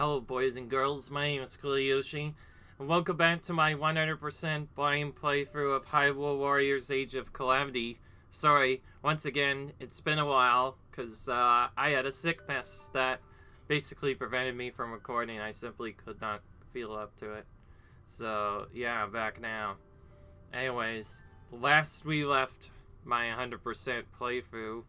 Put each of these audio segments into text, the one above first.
Hello boys and girls, my name is Kaliyoshi, and welcome back to my 100% blind playthrough of Hyrule Warriors Age of Calamity. Sorry, once again, it's been a while, because I had a sickness that basically prevented me from recording. I simply could not feel up to it. So, yeah, I'm back now. Anyways, last we left my 100% playthrough,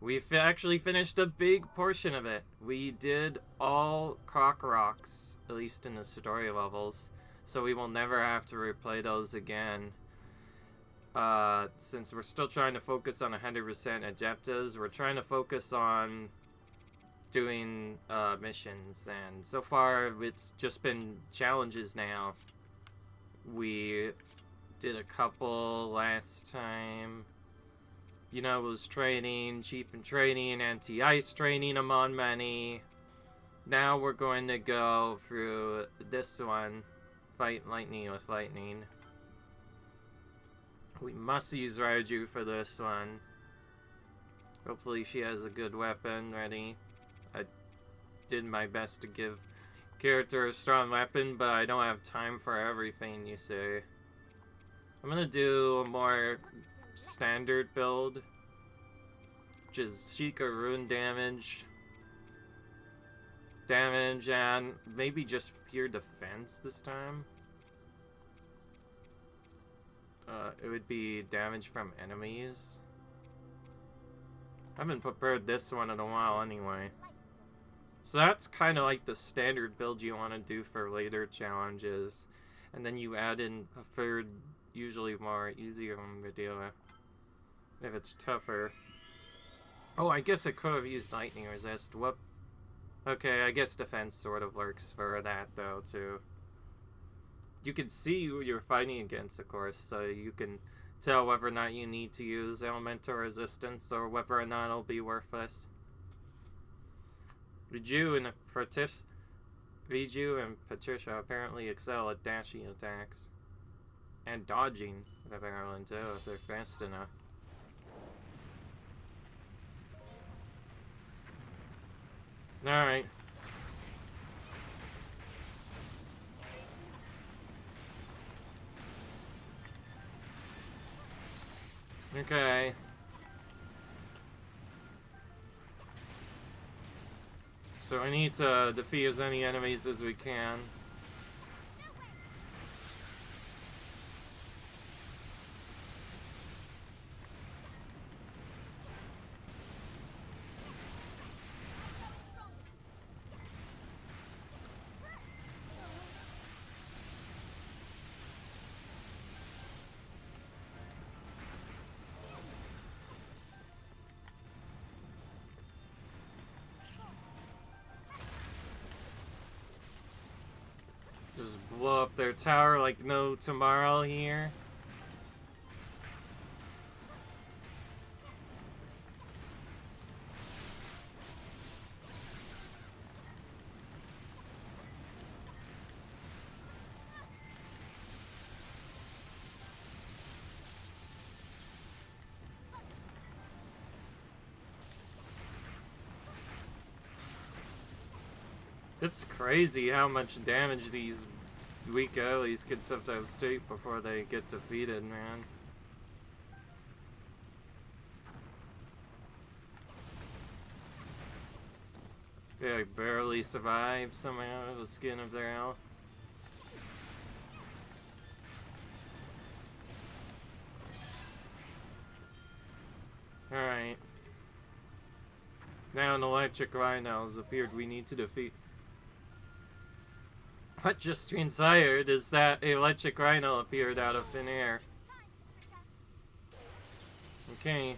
we've actually finished a big portion of it. We did all Koroks, at least in the story levels, so we will never have to replay those again. Since we're still trying to focus on 100% objectives, we're trying to focus on doing missions, and so far it's just been challenges now. We did a couple last time. You know, it was training, chief in training, anti-ice training among many. Now we're going to go through this one, fight lightning with lightning. We must use Raiju for this one. Hopefully she has a good weapon ready. I did my best to give character a strong weapon, but I don't have time for everything, you see. I'm gonna do a more standard build, which is Sheikah rune damage, and maybe just pure defense this time. It would be damage from enemies. I haven't prepared this one in a while anyway. So that's kind of like the standard build you want to do for later challenges, and then you add in a third, usually more easier one to deal with if it's tougher. Oh, I guess I could have used lightning resist. Whoop. Okay, I guess defense sort of works for that though too. You can see who you're fighting against, of course, so you can tell whether or not you need to use elemental resistance or whether or not it'll be worthless. Riju and Patricia apparently excel at dashing attacks. And dodging, apparently, too, if they're fast enough. Alright. Okay. So we need to defeat as many enemies as we can. Just blow up their tower like no tomorrow here. It's crazy how much damage these weak earlies can sometimes take before they get defeated, man. They like barely survive somehow with the skin of their health. Alright. Now an electric rhino has appeared we need to defeat. What just transpired is that an electric rhino appeared out of thin air. Okay.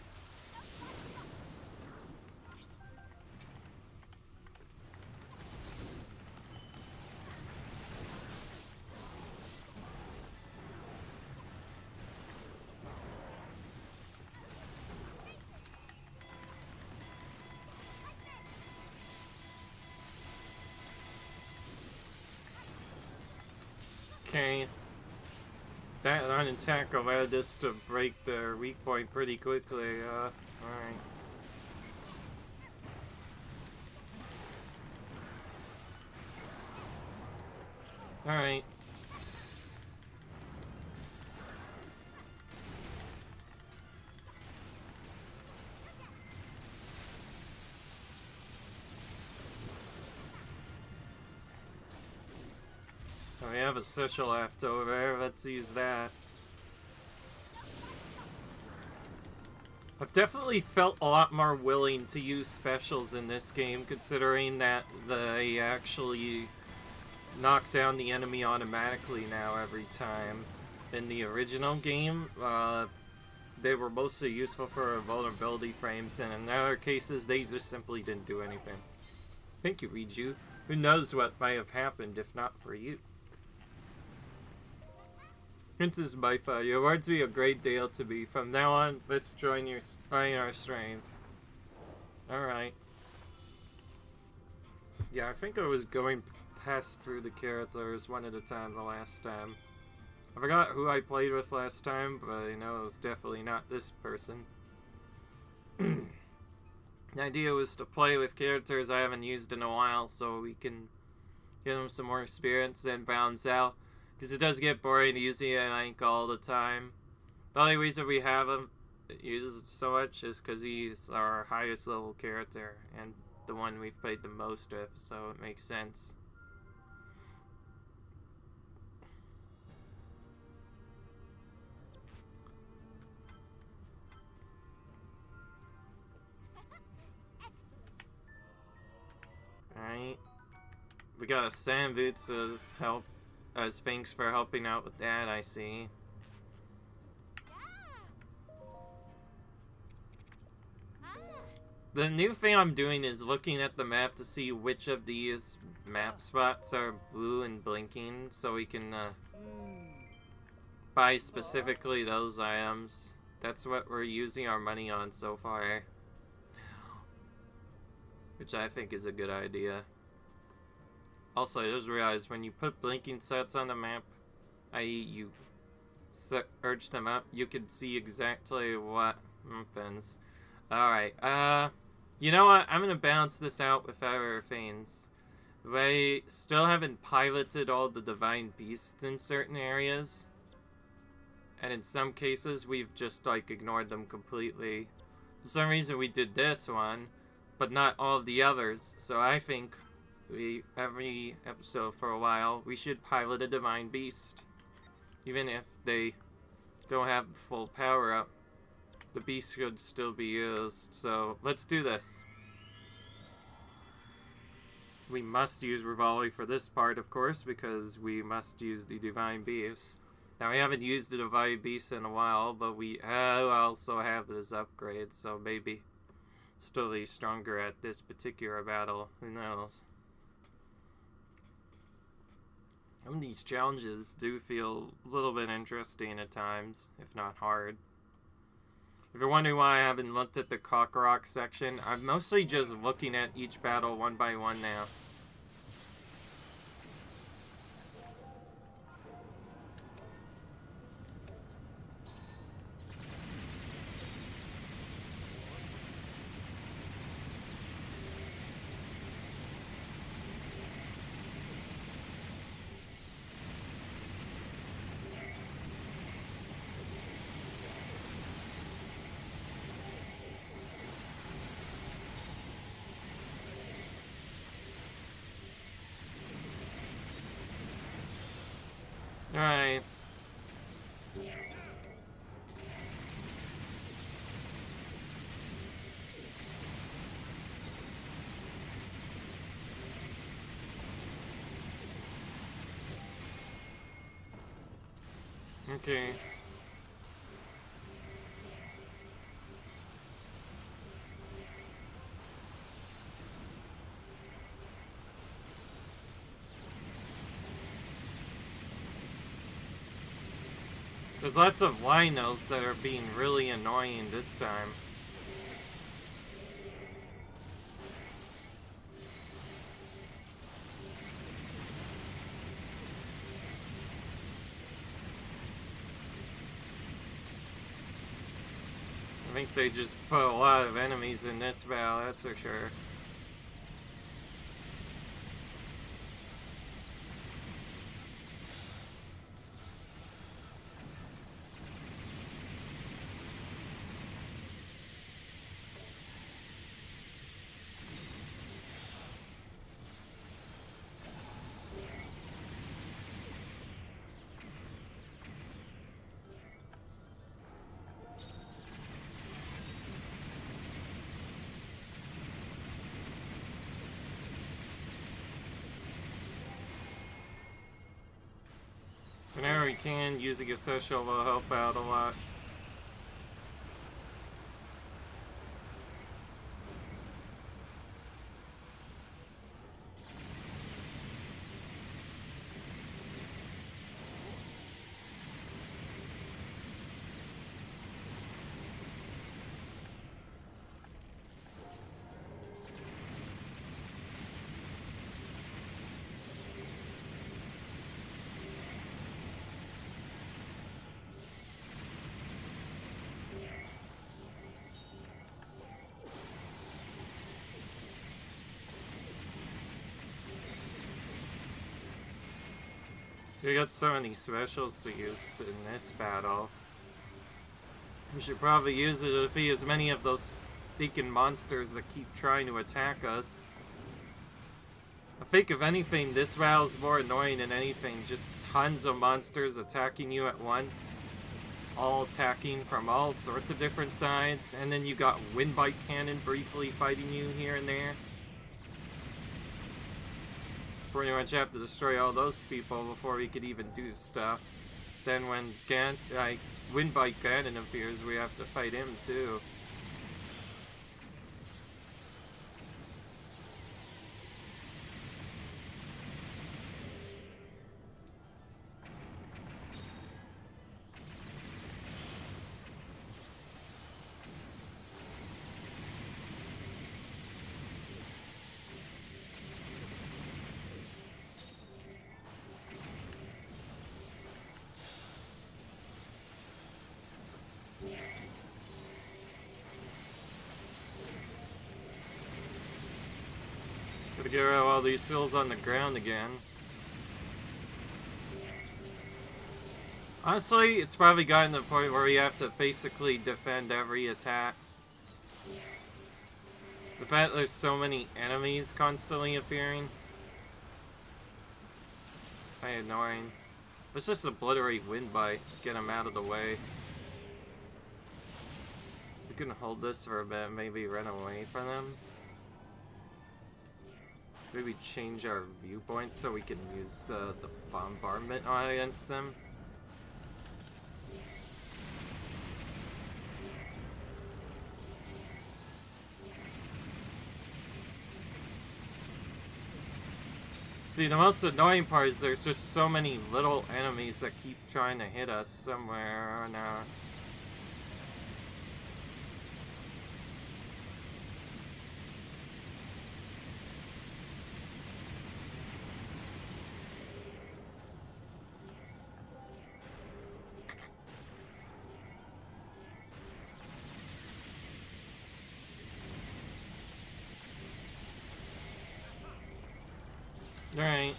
Okay. That on attack allowed us to break their weak point pretty quickly, alright. Alright. Oh, we have a social left over. Let's use that. I've definitely felt a lot more willing to use specials in this game, considering that they actually knock down the enemy automatically now every time. In the original game, they were mostly useful for vulnerability frames, and in other cases, they just simply didn't do anything. Thank you, Riju. Who knows what might have happened if not for you? Princess Bifa, your words be a great deal to me. From now on, let's join our strength. Alright. Yeah, I think I was going past through the characters one at a time the last time. I forgot who I played with last time, but I know it was definitely not this person. The idea was to play with characters I haven't used in a while, so we can give them some more experience and bounce out. Because it does get boring using Link all the time. The only reason we have him used so much is because he's our highest level character and the one we've played the most with, so it makes sense. Alright. We got a Sand Boots as help. As thanks for helping out with that, I see. The new thing I'm doing is looking at the map to see which of these map spots are blue and blinking, so we can buy specifically those items. That's what we're using our money on so far. Which I think is a good idea. Also, I just realized when you put blinking sets on the map, i.e. you search them up, you can see exactly what happens. Alright, you know what? I'm gonna balance this out with our things. We still haven't piloted all the divine beasts in certain areas. And in some cases, we've just, like, ignored them completely. For some reason, we did this one, but not all of the others. So I think every episode for a while, we should pilot a divine beast. Even if they don't have the full power up, the beast could still be used. So let's do this. We must use Rivali for this part, of course, because we must use the divine beast. Now, we haven't used the divine beast in a while, but we also have this upgrade, so maybe still be stronger at this particular battle. Who knows? Some of these challenges do feel a little bit interesting at times, if not hard. If you're wondering why I haven't looked at the Koroks section, I'm mostly just looking at each battle one by one now. Alright. Okay. There's lots of Linos that are being really annoying this time. I think they just put a lot of enemies in this battle, that's for sure. where we can. Using a social will help out a lot. We got so many specials to use in this battle. We should probably use it to defeat as many of those freaking monsters that keep trying to attack us. I think if anything, this battle's more annoying than anything. Just tons of monsters attacking you at once. All attacking from all sorts of different sides. And then you got Windbite Cannon briefly fighting you here and there. Pretty much have to destroy all those people before we could even do stuff. Then when Windbite Ganon appears, we have to fight him too. Gotta get rid of all these fills on the ground again. Honestly, it's probably gotten to the point where we have to basically defend every attack. The fact that there's so many enemies constantly appearing. Kinda annoying. Let's just obliterate Windbite, get him out of the way. We can hold this for a bit, maybe run away from them. Maybe change our viewpoint so we can use the bombardment against them. See, the most annoying part is there's just so many little enemies that keep trying to hit us somewhere or now. Alright.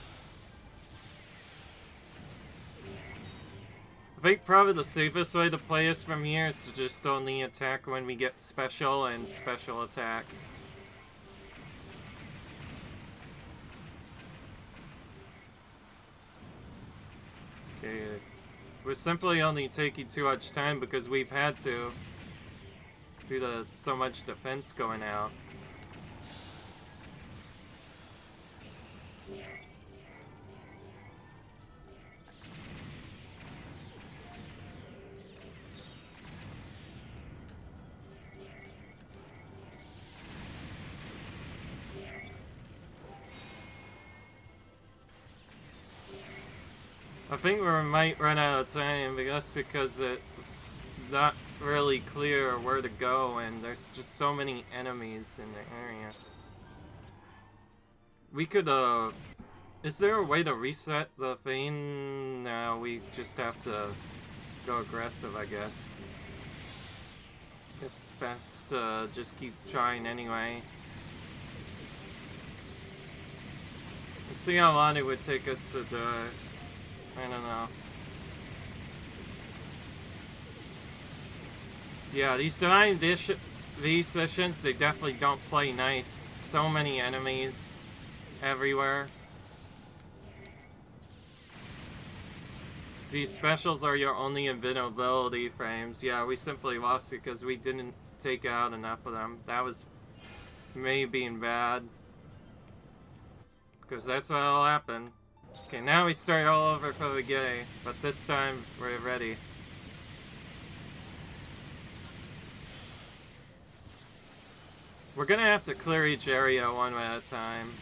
I think probably the safest way to play this from here is to just only attack when we get special and special attacks. Okay. We're simply only taking too much time because we've had to due to so much defense going out. I think we might run out of time because it's not really clear where to go and there's just so many enemies in the area. We could, is there a way to reset the thing? No, we just have to go aggressive, I guess. It's best to just keep trying anyway. Let's see how long it would take us to do it. I don't know. Yeah, these Divine these missions, they definitely don't play nice. So many enemies everywhere. These specials are your only invulnerability frames. Yeah, we simply lost it because we didn't take out enough of them. That was me being bad. Because that's what'll happen. Okay, now we start all over from the beginning, but this time we're ready. We're gonna have to clear each area one at a time.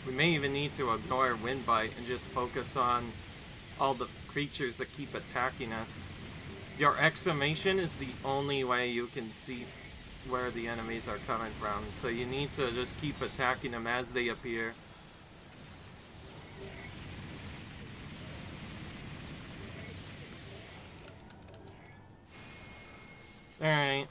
We may even need to ignore Wind Bite and just focus on all the creatures that keep attacking us. Your exclamation is the only way you can see where the enemies are coming from, so you need to just keep attacking them as they appear. Alright.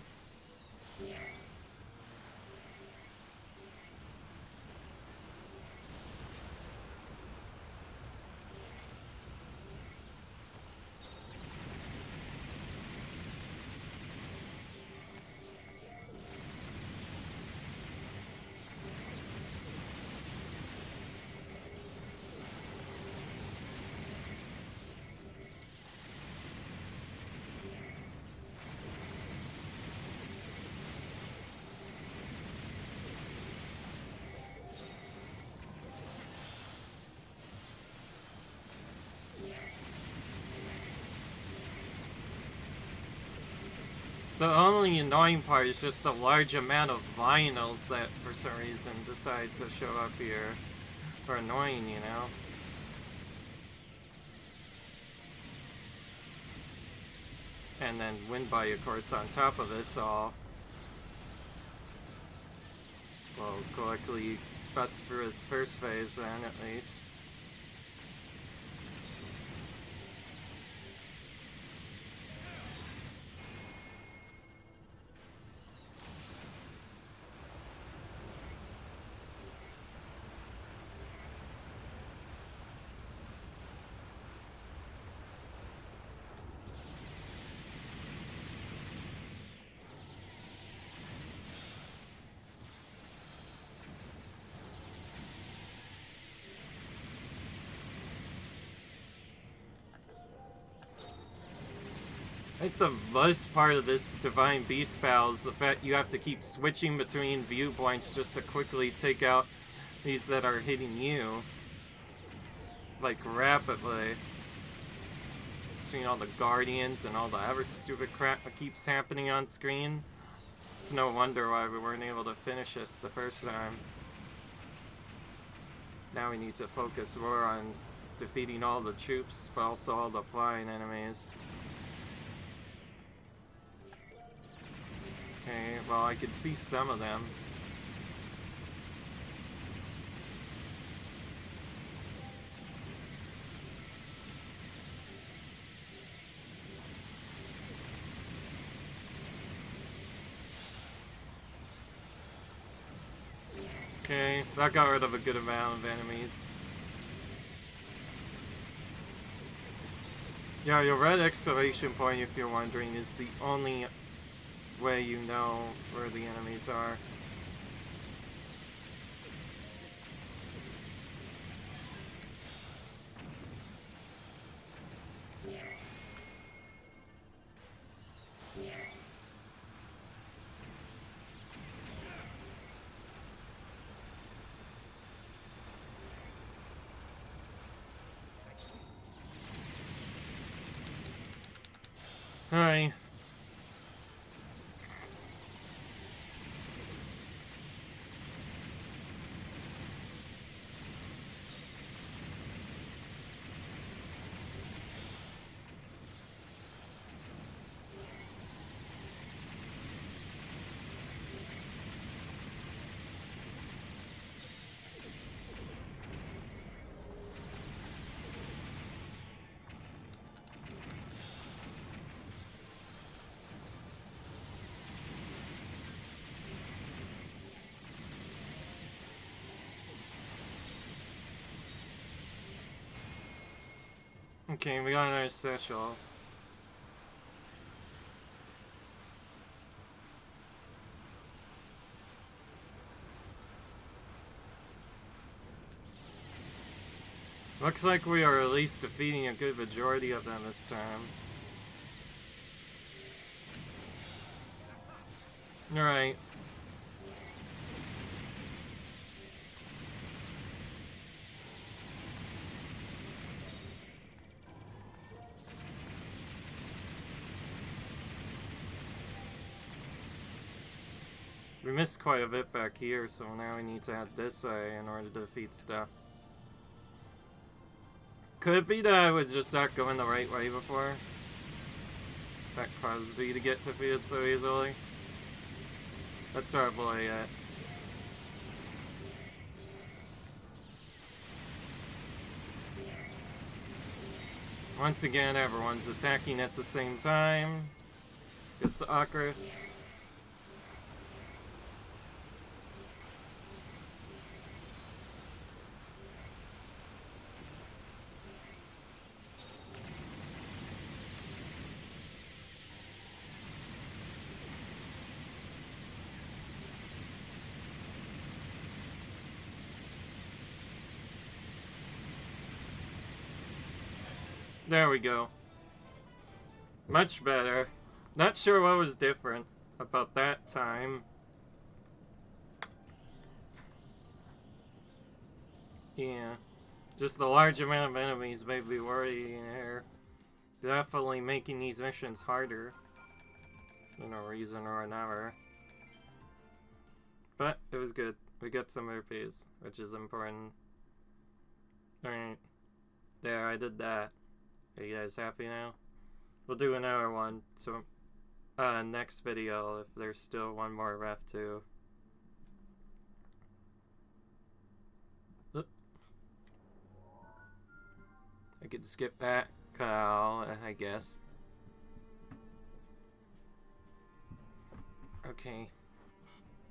The only annoying part is just the large amount of vinyls that, for some reason, decide to show up here. Are annoying, you know? And then Windbite, of course, on top of this all. Well, luckily, best for his first phase, then, at least. I think the most part of this Divine Beast battle is the fact you have to keep switching between viewpoints just to quickly take out these that are hitting you. Like, rapidly. Between all the Guardians and all the ever stupid crap that keeps happening on screen. It's no wonder why we weren't able to finish this the first time. Now we need to focus more on defeating all the troops, but also all the flying enemies. Okay, well, I could see some of them. Okay, that got rid of a good amount of enemies. Yeah, your red exclamation point, if you're wondering, is the only way you know where the enemies are. Alright. Okay, we got another special. Looks like we are at least defeating a good majority of them this time. Alright. missed quite a bit back here, so now we need to head this way in order to defeat stuff. Could it be that I was just not going the right way before? That caused you to get defeated so easily? That's probably it. Once again, everyone's attacking at the same time. It's awkward. There we go. Much better. Not sure what was different about that time. Yeah. Just the large amount of enemies made me worry here. Definitely making these missions harder. For no reason or another. But it was good. We got some rupees, which is important. Alright. There, I did that. Are you guys happy now? We'll do another one. So, next video, if there's still one more left too. I could skip back, I guess. Okay.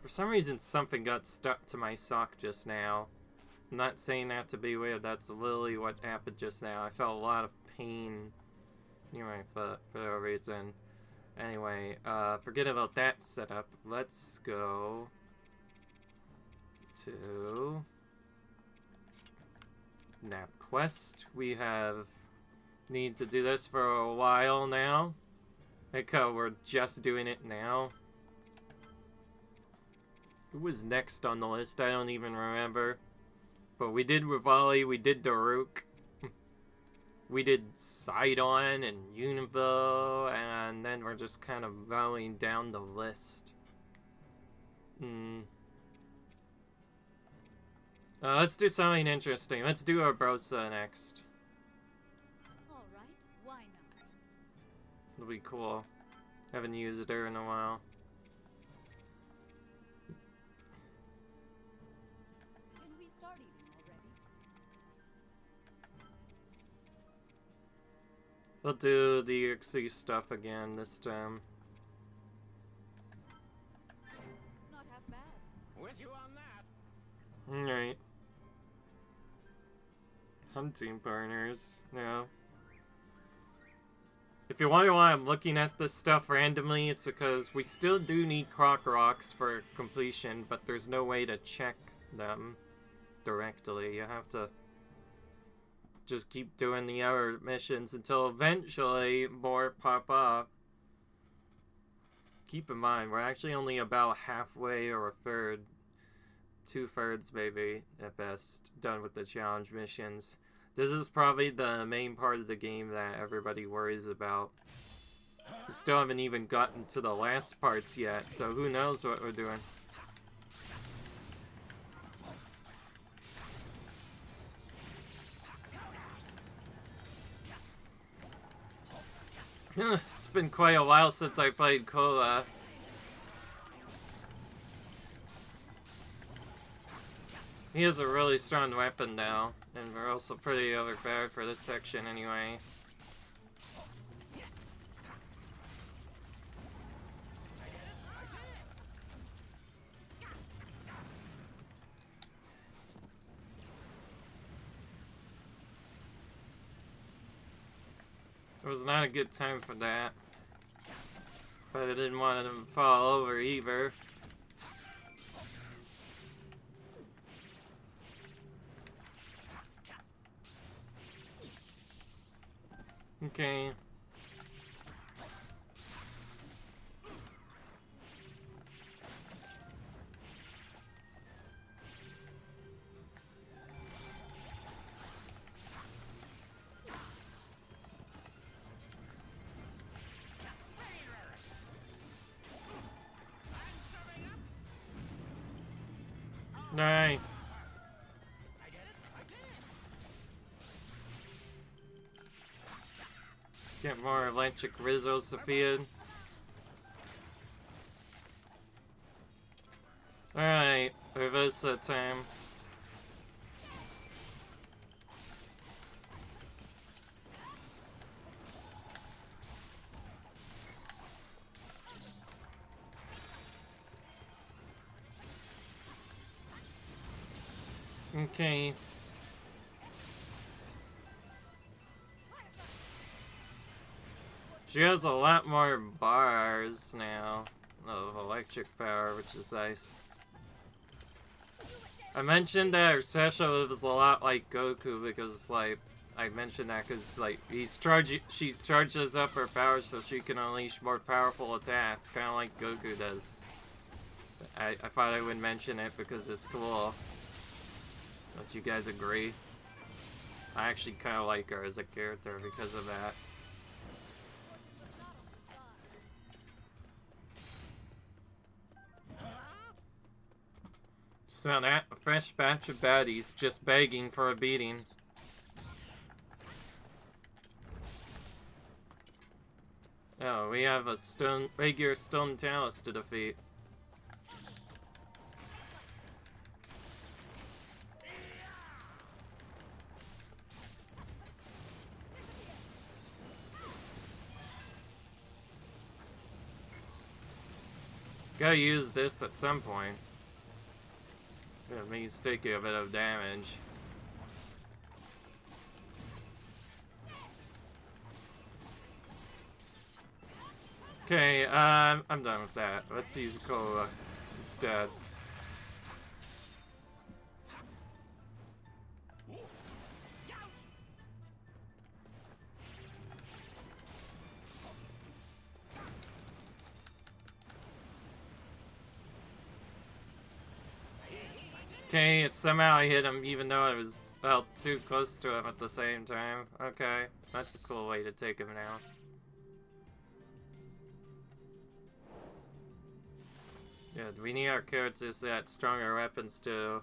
For some reason, something got stuck to my sock just now. I'm not saying that to be weird, that's literally what happened just now. I felt a lot of pain near my foot for no reason. Anyway, forget about that setup. Let's go to Nap Quest. We need to do this for a while now. Like how we're just doing it now. Who was next on the list? I don't even remember. But we did Rivali, we did Daruk, we did Sidon and Unibo, and then we're just kind of going down the list. Let's do something interesting. Let's do Arbrosa next. Alright, why not? It'll be cool. Haven't used her in a while. Start eating already. We'll do the XC stuff again this time. Not half bad. With you on that. Alright. Hunting partners, yeah. If you wonder why I'm looking at this stuff randomly, it's because we still do need Koroks for completion, but there's no way to check them directly. You have to just keep doing the other missions until eventually more pop up. Keep in mind, we're actually only about halfway or a third, 2/3 maybe at best, done with the challenge missions. This is probably the main part of the game that everybody worries about. We still haven't even gotten to the last parts yet, so who knows what we're doing. It's been quite a while since I played Cola. He has a really strong weapon now, and we're also pretty overpowered for this section anyway. It was not a good time for that. But I didn't want him to fall over either. Okay. Alright. Get more electric Rizzo, Sophia. Alright, reverse that time. Okay. She has a lot more bars now of electric power, which is nice. I mentioned that her special is a lot like Goku because, like, I mentioned that because, like, she charges up her power so she can unleash more powerful attacks, kind of like Goku does. I thought I would mention it because it's cool. Don't you guys agree? I actually kind of like her as a character because of that. So that a fresh batch of baddies just begging for a beating. Oh, we have a regular stone talus to defeat. Gotta use this at some point. It means taking a bit of damage. Okay, I'm done with that. Let's use Koa instead. Okay, it's somehow I hit him even though I was, well, too close to him at the same time. Okay, that's a cool way to take him now. Yeah, we need our characters to have stronger weapons too.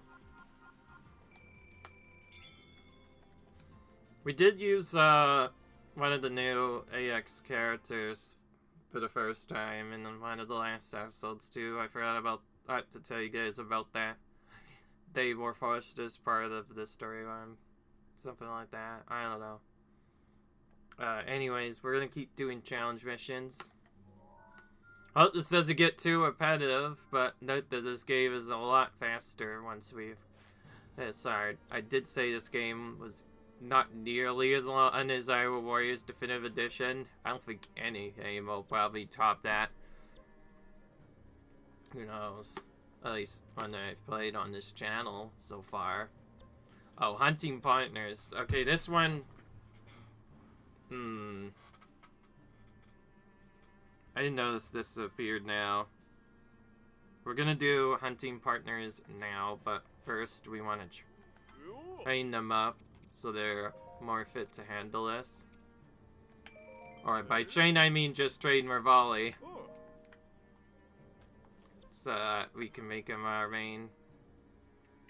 We did use one of the new AX characters for the first time in one of the last episodes too. I forgot about to tell you guys about that. They were forced as part of the storyline. Something like that. I don't know. Anyways, we're gonna keep doing challenge missions. Hope this doesn't get too repetitive, but note that this game is a lot faster once we've... sorry, I did say this game was not nearly as long as Hyrule Warriors Definitive Edition. I don't think any game will probably top that. Who knows? At least one that I've played on this channel so far. Oh, hunting partners. Okay, this one... I didn't notice this appeared now. We're gonna do hunting partners now, but first we want to train them up so they're more fit to handle this. Or by train I mean just train Mervali. So that we can make him our main.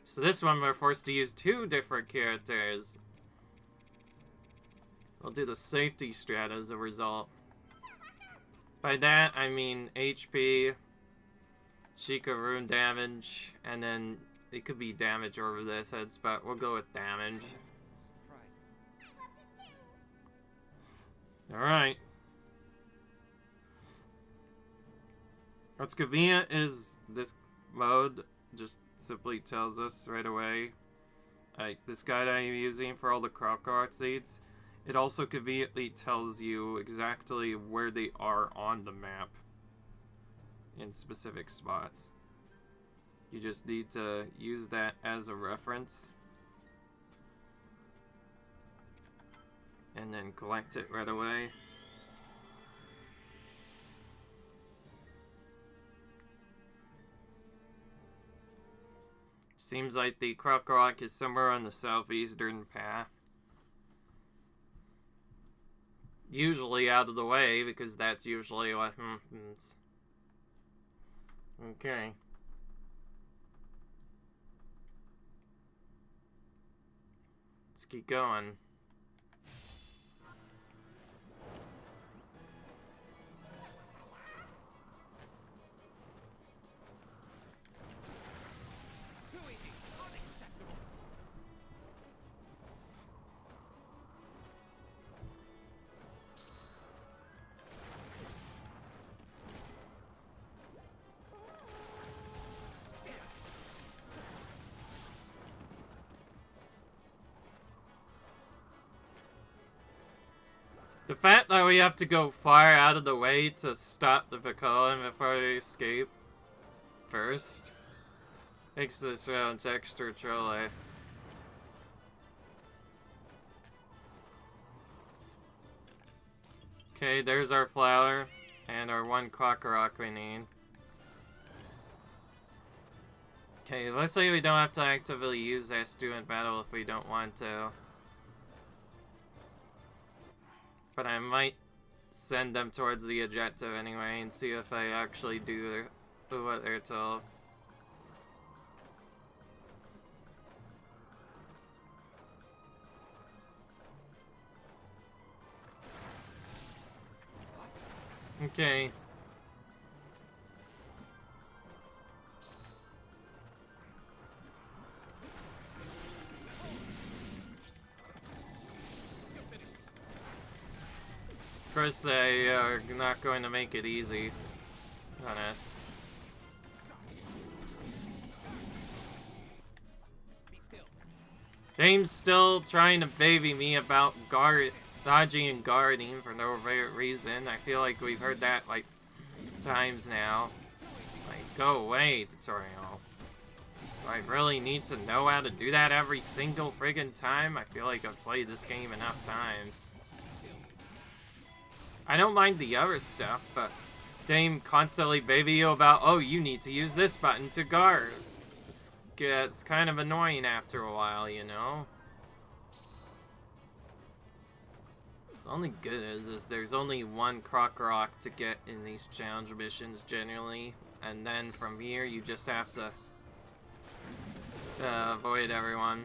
So this one we're forced to use 2 different characters. We'll do the safety strat as a result. By that I mean HP, Sheikah rune damage, and then it could be damage over this heads, but we'll go with damage. Alright. What's convenient is this mode just simply tells us right away, like this guide I'm using for all the Koroks seeds, it also conveniently tells you exactly where they are on the map in specific spots. You just need to use that as a reference and then collect it right away. Seems like the Korok is somewhere on the southeastern path. Usually out of the way, because that's usually what happens. Okay. Let's keep going. Too easy. Unacceptable. The fact that we have to go far out of the way to stop the Vicolin before we escape first makes this round extra trolly. Okay, there's our flower and our one Korok we need. Okay, looks like we don't have to actively use S2 in battle if we don't want to. But I might send them towards the objective anyway and see if they actually do what they're told. Okay. Of course, they are not going to make it easy on us. Be still. Game's still trying to baby me about dodging and guarding for no reason. I feel like we've heard that like times now. Like, go away, tutorial. Do I really need to know how to do that every single friggin' time? I feel like I've played this game enough times. I don't mind the other stuff, but game constantly baby you about, oh, you need to use this button to guard. It gets kind of annoying after a while, you know? The only good is there's only one Korok to get in these challenge missions generally, and then from here you just have to avoid everyone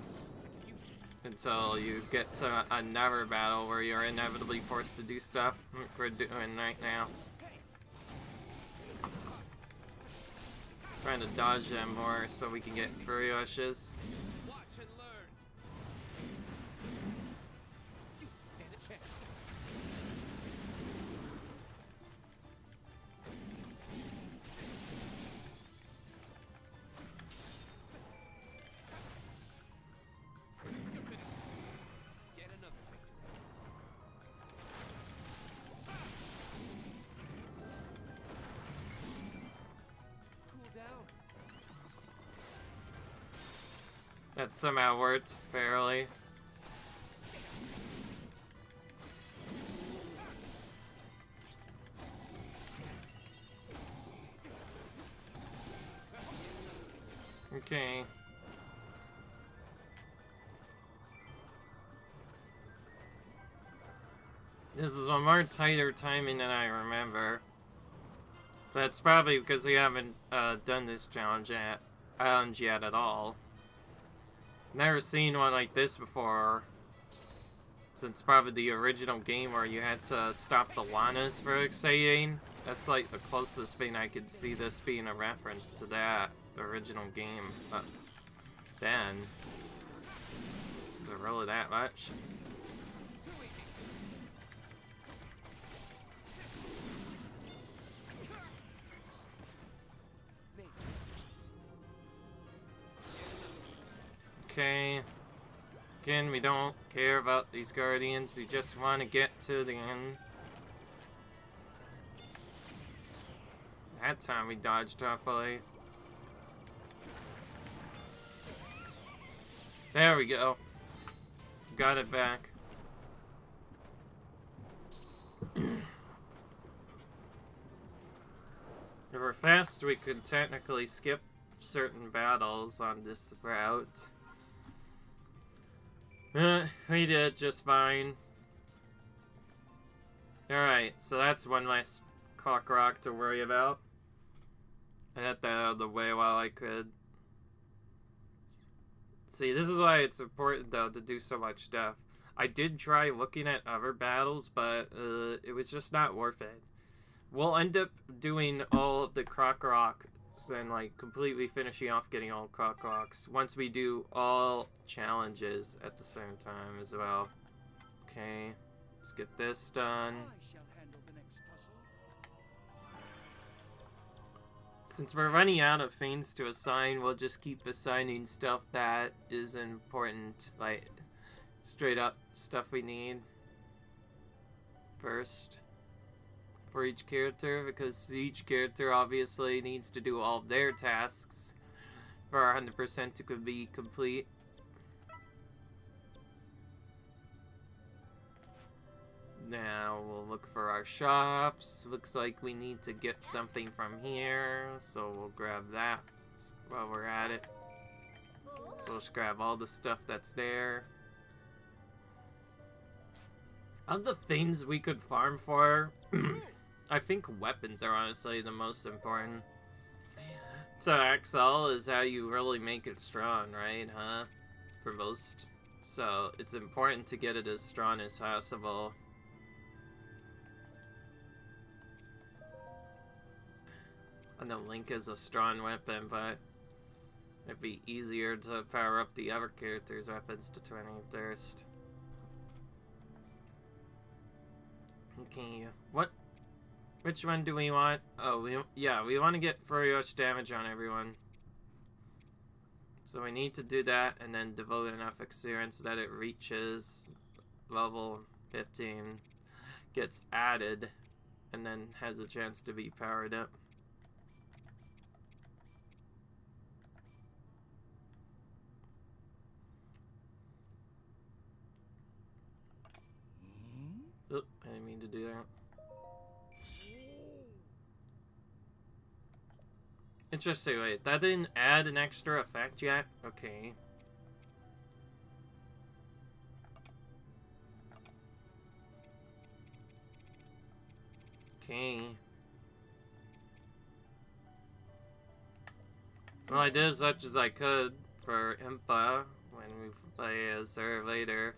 until you get to another battle where you're inevitably forced to do stuff we're doing right now. Trying to dodge them more so we can get free rushes. Watch and learn. You stand a chance. You're finished. Get another victory. Cool down. That somehow worked, barely. Okay. This is a more tighter timing than I remember. That's probably because we haven't done this challenge yet at all. Never seen one like this before. Since probably the original game where you had to stop the llamas for exciting. That's like the closest thing I could see this being a reference to that original game. But then, is it really that much? Too easy. Maybe. Okay. Again, we don't care about these guardians. We just want to get to the end. That time we dodged properly. There we go. Got it back. If we're fast, we could technically skip certain battles on this route. We did just fine. Alright, so that's one less Korok to worry about. I got that out of the way while I could. See, this is why it's important, though, to do so much stuff. I did try looking at other battles, but it was just not worth it. We'll end up doing all of the Koroks and, like, completely finishing off getting all Koroks once we do all challenges at the same time as well. Okay, let's get this done. Since we're running out of things to assign, we'll just keep assigning stuff that is important, like straight up stuff we need first for each character, because each character obviously needs to do all of their tasks for 100% to be complete. Now we'll look for our shops. Looks like we need to get something from here, so we'll grab that while we're at it. We'll just grab all the stuff that's there. Of the things we could farm for, I think weapons are honestly the most important. So XL is how you really make it strong, right? Huh? For most. So it's important to get it as strong as possible. I know Link is a strong weapon, but it'd be easier to power up the other characters' weapons to 20 first. Okay, what? Which one do we want? Oh, we want to get furious damage on everyone. So we need to do that and then devote enough experience that it reaches level 15, gets added, and then has a chance to be powered up. Oh, I didn't mean to do that. Interesting, wait, that didn't add an extra effect yet? Okay. Okay. Well, I did as much as I could for Impa when we play as her later.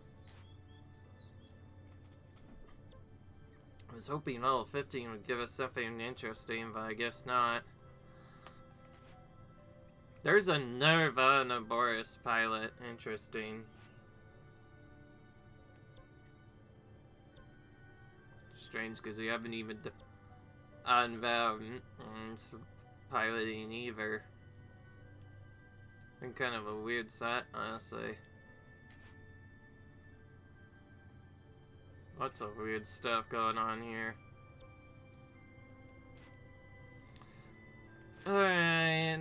I was hoping level 15 would give us something interesting, but I guess not. There's a Nerva and a Boris pilot. Interesting. Strange, because we haven't even unbound piloting either. Been kind of a weird set, honestly. Lots of weird stuff going on here. Alright,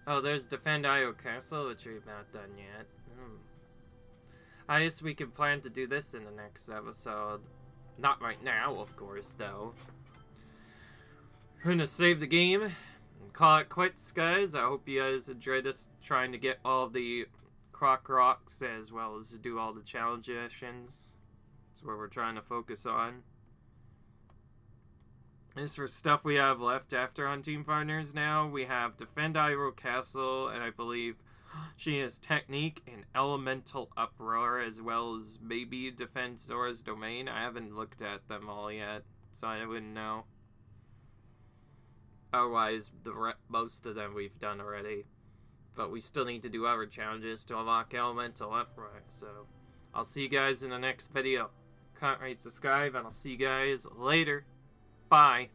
oh, there's Defend Io Castle, which we've not done yet. I guess we can plan to do this in the next episode. Not right now, of course, though. We're gonna save the game and call it quits, guys. I hope you guys enjoyed us trying to get all the Koroks as well as to do all the challenge missions. That's where we're trying to focus on. As for stuff we have left after on Team Partners now, we have Defend Hyrule Castle, and I believe she has Technique and Elemental Uproar, as well as maybe Defend Zora's Domain. I haven't looked at them all yet, so I wouldn't know. Otherwise, most of them we've done already. But we still need to do other challenges to unlock Elemental Uproar, so I'll see you guys in the next video. Comment, rate, subscribe, and I'll see you guys later. Bye.